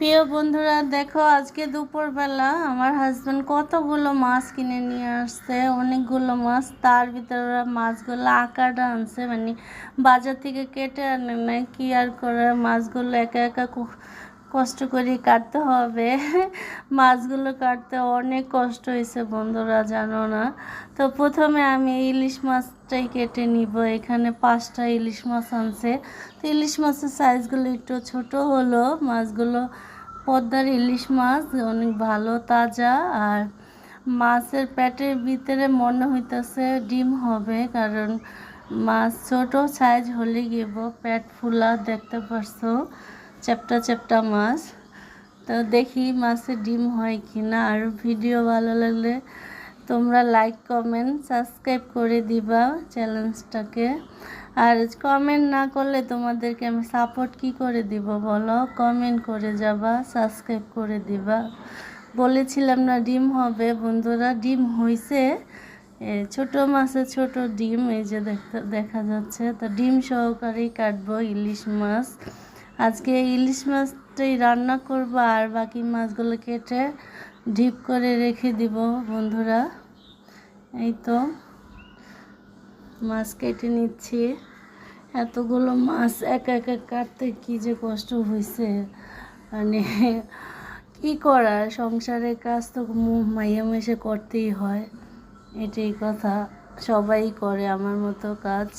প্রিয় বন্ধুরা, দেখো আজকে দুপুরবেলা আমার হাজব্যান্ড কতগুলো মাছ কিনে নিয়ে আসছে। অনেকগুলো মাছ, তার ভিতরে মাছগুলো আকাটা আনছে, মানে বাজার থেকে কেটে আনে নাই। কি আর করে, মাছগুলো একা একা কষ্ট করে কাটতে হবে। মাছগুলো কাটতে অনেক কষ্ট হয়েছে বন্ধুরা, জানো না। তো প্রথমে আমি ইলিশ মাছটাই কেটে নিব। এখানে 5টা ইলিশ মাছ আনছে। তো ইলিশ মাছের সাইজগুলো একটু ছোট হলো। মাছগুলো পদ্মার ইলিশ মাছ, অনেক ভালো, তাজা। আর মাছের পেটের ভিতরে মনে হইতেছে ডিম হবে, কারণ মাছ ছোট সাইজ হলে গিয়েব, পেট ফুলা, দেখতে পারছো, চ্যাপটা চ্যাপটা মাছ। তো দেখি মাছের ডিম হয় কি না। আর ভিডিও ভালো লাগলে তোমরা লাইক, কমেন্ট, সাবস্ক্রাইব করে দিবা চ্যানেলটাকে। আর কমেন্ট না করলে তোমাদেরকে আমি সাপোর্ট কি করে দিব বলো? কমেন্ট করে যাবা, সাবস্ক্রাইব করে দিবা। বলেছিলাম না ডিম হবে বন্ধুরা, ডিম হয়েছে। ছোট মাছের ছোট ডিম, এই যে দেখা যাচ্ছে। তো ডিম সহকারেই কাটবো ইলিশ মাছ। আজকে ইলিশ মাছটাই রান্না করবো, আর বাকি মাছগুলো কেটে ডিপ করে রেখে দিব বন্ধুরা। এই তো মাছ কেটে নিচ্ছি। এতগুলো মাছ একা একা কাটতে কি যে কষ্ট হয়েছে, মানে কি করার, সংসারের কাজ তো মাইয়া মেশে করতেই হয়, এটাই কথা। সবাই করে আমার মতো কাজ।